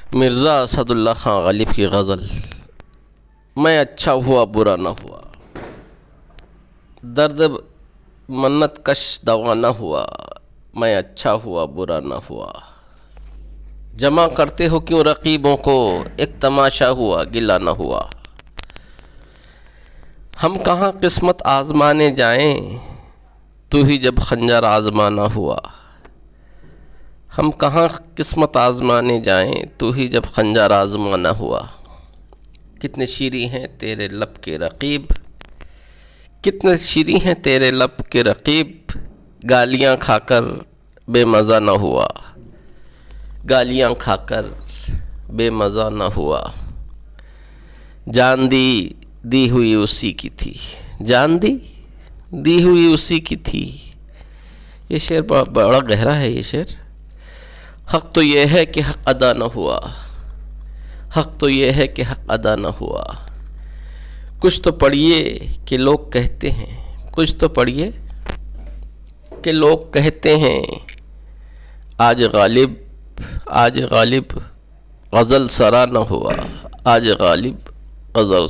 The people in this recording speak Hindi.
मिर्ज़ा असदुल्ला खां गालिब की गज़ल। मैं अच्छा हुआ बुरा न हुआ, दर्द मन्नत कश दवा न हुआ, मैं अच्छा हुआ बुरा न हुआ। जमा करते हो क्यों रकीबों को, एक तमाशा हुआ गिला न हुआ। हम कहाँ किस्मत आज़माने जाएं, तू ही जब खंजर आज़माना हुआ। हम कहाँ किस्मत आज़माने जाएं, तू ही जब खंजर आज़माना हुआ। कितने शीरी हैं तेरे लब के रकीब, कितने शीरी हैं तेरे लब के रकीब, गालियाँ खाकर बेमज़ा न हुआ, गालियाँ खाकर बेमज़ा न हुआ। जान दी हुई उसी की थी, जान दी हुई उसी की थी। ये शेर बड़ा गहरा है ये शेर। हक़ तो ये है कि हक़ अदा न हुआ, हक़ तो ये है कि हक़ अदा न हुआ। कुछ तो पढ़िए कि लोग कहते हैं, कुछ तो पढ़िए कि लोग कहते हैं, आज गालिब गज़ल सरा न हुआ, आज गालिब गज़ल